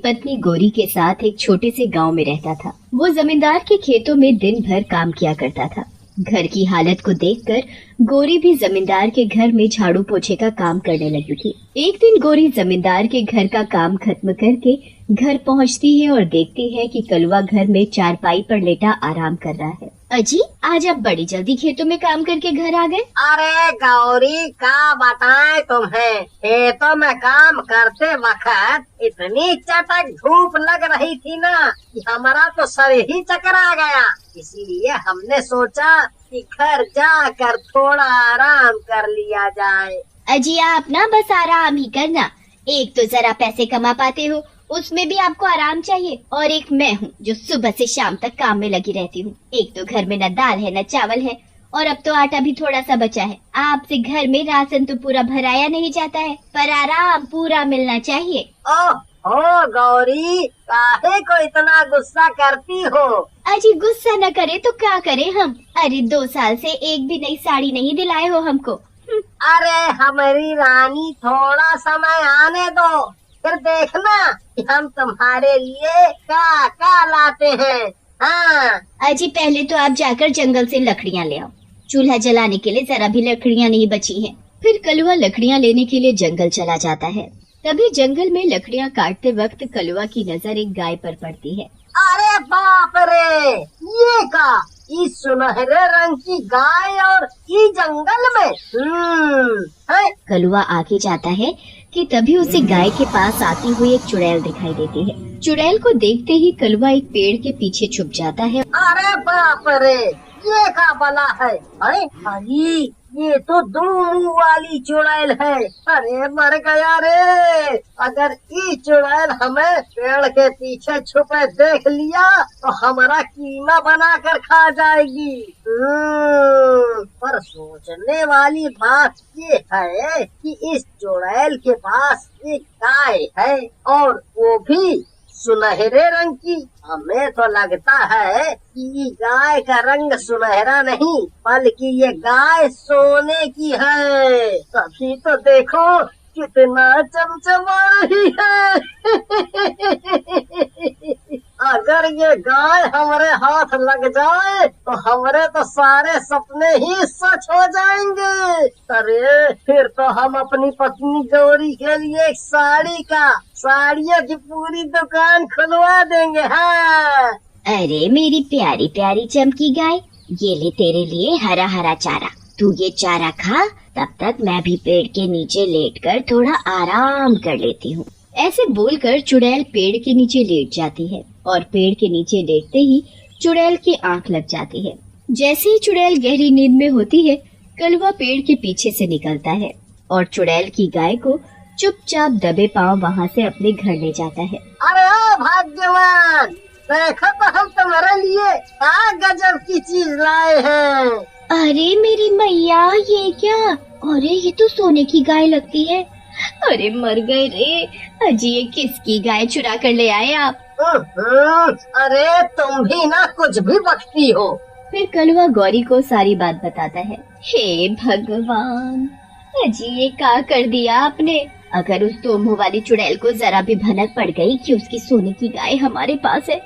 पत्नी गोरी के साथ एक छोटे से गांव में रहता था। वो जमींदार के खेतों में दिन भर काम किया करता था। घर की हालत को देखकर गोरी भी जमींदार के घर में झाड़ू पोछे का काम करने लगी थी। एक दिन गोरी जमींदार के घर का काम खत्म करके घर पहुंचती है और देखती है कि कलवा घर में चारपाई पर लेटा आराम कर रहा है। अजी, आज आप बड़ी जल्दी खेतों में काम करके घर आ गए। अरे गौरी, क्या बताएं तुम्हें, खेतों में काम करते वक्त इतनी चटक धूप लग रही थी ना कि हमारा तो सर ही चकरा गया। इसीलिए हमने सोचा कि घर जाकर थोड़ा आराम कर लिया जाए। अजी, आप ना बस आराम ही करना। एक तो जरा पैसे कमा पाते हो, उसमें भी आपको आराम चाहिए, और एक मैं हूँ जो सुबह से शाम तक काम में लगी रहती हूँ। एक तो घर में न दाल है न चावल है, और अब तो आटा भी थोड़ा सा बचा है। आपसे घर में राशन तो पूरा भराया नहीं जाता है, पर आराम पूरा मिलना चाहिए। ओह गौरी, काहे को इतना गुस्सा करती हो? अजी, गुस्सा न करे तो क्या करे हम। अरे 2 साल से एक भी नई साड़ी नहीं दिलाए हो हमको। अरे हमारी रानी, थोड़ा समय आने दो, फिर देखना कि हम तुम्हारे लिए क्या क्या लाते हैं। हाँ अजी, पहले तो आप जाकर जंगल से लकड़ियाँ ले आओ। चूल्हा जलाने के लिए जरा भी लकड़ियाँ नहीं बची हैं। फिर कलवा लकड़ियाँ लेने के लिए जंगल चला जाता है। तभी जंगल में लकड़ियाँ काटते वक्त कलवा की नजर एक गाय पर पड़ती है। अरे बाप रे, ये का इस सुनहरे रंग की गाय और इस जंगल में। है? कलवा आगे जाता है कि तभी उसे गाय के पास आती हुई एक चुड़ैल दिखाई देती है। चुड़ैल को देखते ही कलवा एक पेड़ के पीछे छुप जाता है। अरे बाप रे, ये का बला है? अरे भाई, ये तो 2 मुंह वाली चुड़ैल है। अरे मर गया रे। अगर ये चुड़ैल हमें पेड़ के पीछे छुपे देख लिया तो हमारा कीमा बना कर खा जाएगी। पर सोचने वाली बात ये है कि इस चुड़ैल के पास एक गाय है, और वो भी सुनहरे रंग की। हमें तो लगता है कि ये गाय का रंग सुनहरा नहीं, बल्कि ये गाय सोने की है। तभी तो देखो कितना चमचमा रही है। अगर ये गाय हमारे हाथ लग जाए तो हमारे तो सारे सपने ही सच हो जाएंगे। अरे फिर तो हम अपनी पत्नी गौरी के लिए एक साड़ियों की पूरी दुकान खुलवा देंगे। हाँ। अरे मेरी प्यारी प्यारी चमकी गाय, ये ले तेरे लिए हरा हरा चारा। तू ये चारा खा, तब तक मैं भी पेड़ के नीचे लेटकर थोड़ा आराम कर लेती हूँ। ऐसे बोलकर चुड़ैल पेड़ के नीचे लेट जाती है, और पेड़ के नीचे लेटते ही चुड़ैल की आंख लग जाती है। जैसे ही चुड़ैल गहरी नींद में होती है, कलवा पेड़ के पीछे से निकलता है और चुड़ैल की गाय को चुपचाप दबे पांव वहाँ से अपने घर ले जाता है। अरे ओ भाग्यवान, देखो तो हम तुम्हारे लिए क्या गजब की चीज लाए हैं। अरे मेरी मैया, ये क्या? अरे ये तो सोने की गाय लगती है। अरे मर गए रे। अजी, ये किसकी गाय चुरा कर ले आए आप? अरे तुम भी ना कुछ भी बकती हो। फिर कलवा गौरी को सारी बात बताता है। हे भगवान, अजी ये क्या कर दिया आपने? अगर उस 2 मुंह वाली चुड़ैल को जरा भी भनक पड़ गई कि उसकी सोने की गाय हमारे पास है,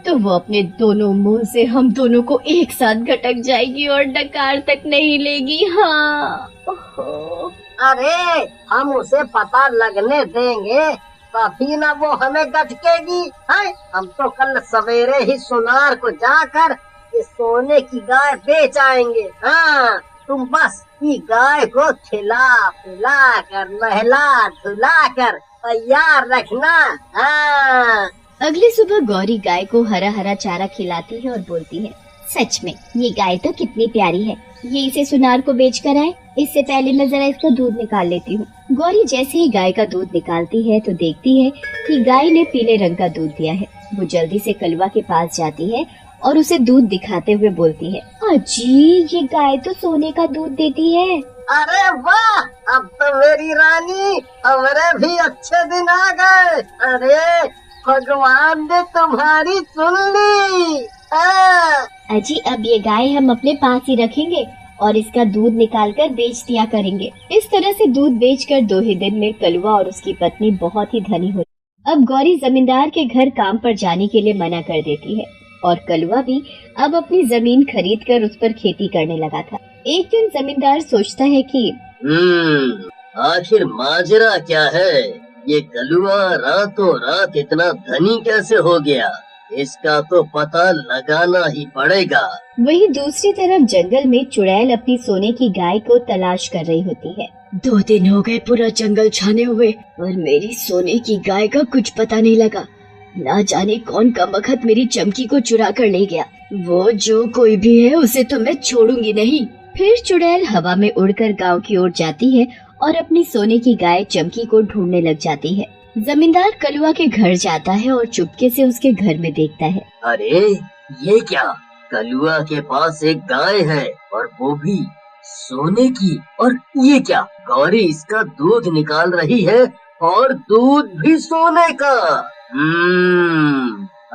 तो वो अपने दोनों मुंह से हम दोनों को एक साथ घटक जाएगी और डकार तक नहीं लेगी। हाँ। ओहो। अरे हम उसे पता लगने देंगे तभी ना वो हमें गटकेगी। है? हम तो कल सवेरे ही सुनार को जाकर ये सोने की गाय बेच आएंगे। हाँ, तुम बस ये गाय को खिला पिला कर नहला धुला कर तैयार रखना। हाँ। अगली सुबह गौरी गाय को हरा हरा चारा खिलाती है और बोलती है, सच में ये गाय तो कितनी प्यारी है। ये इसे सुनार को बेच कर आए, इससे पहले मैं जरा इसका दूध निकाल लेती हूँ। गौरी जैसे ही गाय का दूध निकालती है तो देखती है कि गाय ने पीले रंग का दूध दिया है। वो जल्दी से कलवा के पास जाती है और उसे दूध दिखाते हुए बोलती है, अजी ये गाय तो सोने का दूध देती है। अरे वाह, अब तो मेरी रानी, हमारे भी अच्छे दिन आ गए। अरे भगवान ने तुम्हारी सुन ली। अजी, अब ये गाय हम अपने पास ही रखेंगे और इसका दूध निकालकर बेच दिया करेंगे। इस तरह से दूध बेचकर 2 ही दिन में कलवा और उसकी पत्नी बहुत ही धनी हो। अब गौरी जमींदार के घर काम पर जाने के लिए मना कर देती है और कलुआ भी अब अपनी जमीन खरीद कर उस पर खेती करने लगा था। एक दिन जमींदार सोचता है कि आखिर माजरा क्या है? ये कलुआ रातों रात इतना धनी कैसे हो गया? इसका तो पता लगाना ही पड़ेगा। वहीं दूसरी तरफ जंगल में चुड़ैल अपनी सोने की गाय को तलाश कर रही होती है। 2 दिन हो गए पूरा जंगल छाने हुए और मेरी सोने की गाय का कुछ पता नहीं लगा। ना जाने कौन कमबख्त मेरी चमकी को चुरा कर ले गया। वो जो कोई भी है उसे तो मैं छोड़ूंगी नहीं। फिर चुड़ैल हवा में उड़कर गांव की ओर जाती है और अपनी सोने की गाय चमकी को ढूंढने लग जाती है। जमींदार कलुआ के घर जाता है और चुपके से उसके घर में देखता है। अरे ये क्या? कलुआ के पास एक गाय है और वो भी सोने की। और ये क्या? गौरी इसका दूध निकाल रही है और दूध भी सोने का।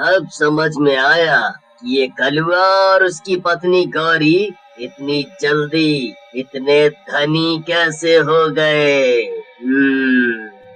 अब समझ में आया कि ये कलुआ और उसकी पत्नी गौरी इतनी जल्दी इतने धनी कैसे हो गए।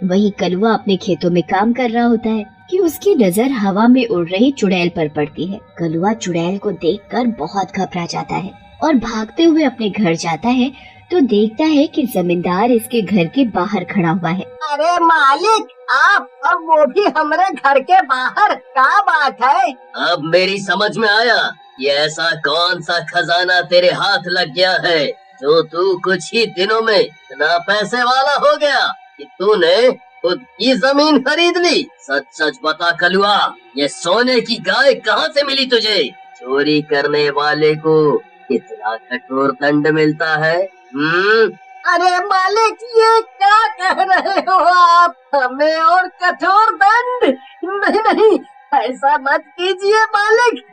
वही कलुआ अपने खेतों में काम कर रहा होता है कि उसकी नजर हवा में उड़ रही चुड़ैल पर पड़ती है। कलुआ चुड़ैल को देखकर बहुत घबरा जाता है और भागते हुए अपने घर जाता है तो देखता है कि जमींदार इसके घर के बाहर खड़ा हुआ है। अरे मालिक, आप और वो भी हमारे घर के बाहर, क्या बात है? अब मेरी समझ में आया, ये ऐसा कौन सा खजाना तेरे हाथ लग गया है जो तू कुछ ही दिनों में इतना पैसे वाला हो गया कि तूने खुद की जमीन खरीद ली। सच सच बता कलुआ, ये सोने की गाय कहाँ से मिली तुझे? चोरी करने वाले को कितना कठोर दंड मिलता है? अरे मालिक, ये क्या कह रहे हो आप? हमें और कठोर दंड? नहीं नहीं, ऐसा मत कीजिए मालिक।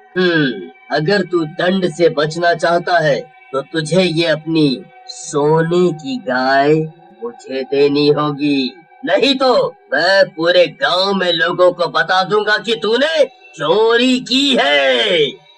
अगर तू दंड से बचना चाहता है तो तुझे ये अपनी सोने की गाय मुझे देनी होगी, नहीं तो मैं पूरे गांव में लोगों को बता दूंगा कि तूने चोरी की है।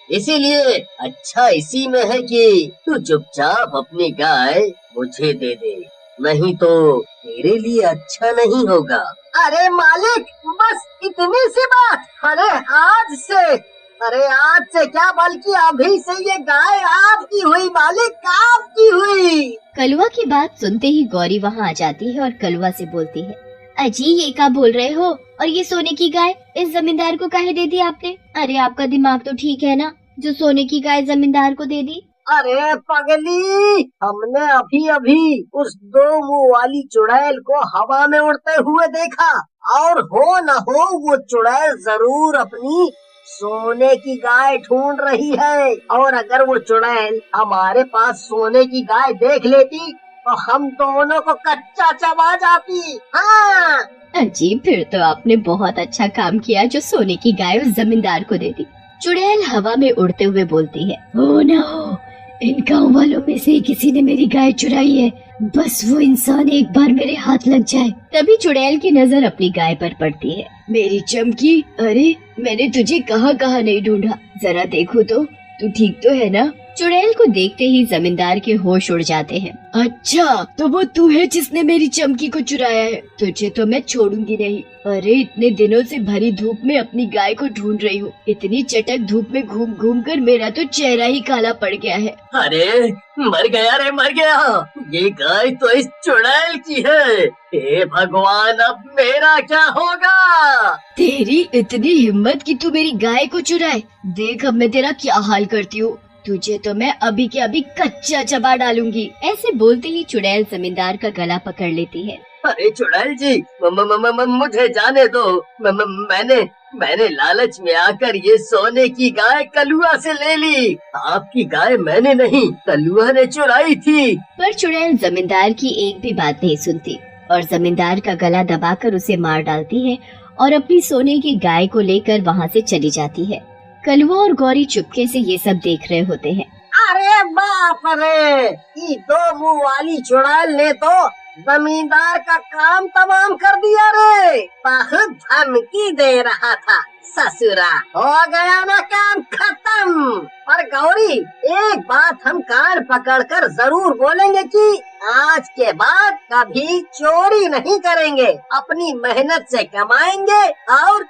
इसीलिए अच्छा इसी में है कि तू चुपचाप अपनी गाय मुझे दे दे, नहीं तो तेरे लिए अच्छा नहीं होगा। अरे मालिक, बस इतनी सी बात? अरे आज से क्या, बल्कि अभी से ये गाय आपकी हुई मालिक, आपकी हुई। कलुआ की बात सुनते ही गौरी वहाँ आ जाती है और कलुआ से बोलती है, अजी ये क्या बोल रहे हो? और ये सोने की गाय इस जमींदार को काहे दे दी आपने? अरे आपका दिमाग तो ठीक है ना, जो सोने की गाय जमींदार को दे दी? अरे पगली, हमने अभी अभी उस 2 मुंह वाली चुड़ैल को हवा में उड़ते हुए देखा, और हो न हो वो चुड़ैल जरूर अपनी सोने की गाय ढूंढ रही है। और अगर वो चुड़ैल हमारे पास सोने की गाय देख लेती तो हम दोनों को कच्चा चबा जाती। हाँ अजी, फिर तो आपने बहुत अच्छा काम किया जो सोने की गाय उस जमींदार को दे दी। चुड़ैल हवा में उड़ते हुए बोलती है, ओ न हो, इन गाँव वालों में से किसी ने मेरी गाय चुराई है। बस वो इंसान एक बार मेरे हाथ लग जाए। तभी चुड़ैल की नजर अपनी गाय पर पड़ती है। मेरी चमकी, अरे मैंने तुझे कहाँ कहाँ नहीं ढूंढा, जरा देखो तो तू ठीक तो है ना? चुड़ैल को देखते ही जमींदार के होश उड़ जाते हैं। अच्छा, तो वो तू है जिसने मेरी चमकी को चुराया है? तुझे तो मैं छोड़ूंगी नहीं। अरे इतने दिनों से भरी धूप में अपनी गाय को ढूंढ रही हूँ, इतनी चटक धूप में घूम घूम कर मेरा तो चेहरा ही काला पड़ गया है। अरे मर गया रे, मर गया। ये गाय तो इस चुड़ैल की है। हे भगवान, अब मेरा क्या होगा? तेरी इतनी हिम्मत कि तू मेरी गाय को चुराए? देख अब मैं तेरा क्या हाल करती हूँ। तुझे तो मैं अभी के अभी कच्चा चबा डालूंगी। ऐसे बोलते ही चुड़ैल जमींदार का गला पकड़ लेती है। अरे चुड़ैल जी, मुझे जाने दो। मैंने लालच में आकर ये सोने की गाय कलुआ से ले ली। आपकी गाय मैंने नहीं, कलुआ ने चुराई थी। पर चुड़ैल जमींदार की एक भी बात नहीं सुनती और जमींदार का गला दबाकर उसे मार डालती है और अपनी सोने की गाय को लेकर वहाँ से चली जाती है। कलुआ और गौरी चुपके से ये सब देख रहे होते हैं। अरे बाप रे, ये 2 मुंह वाली चुड़ैल ने तो जमींदार का काम तमाम कर दिया रे। बहुत धमकी दे रहा था, ससुरा हो गया ना काम खत्म। और गौरी, एक बात हम कान पकड़कर जरूर बोलेंगे कि आज के बाद कभी चोरी नहीं करेंगे, अपनी मेहनत से कमाएंगे और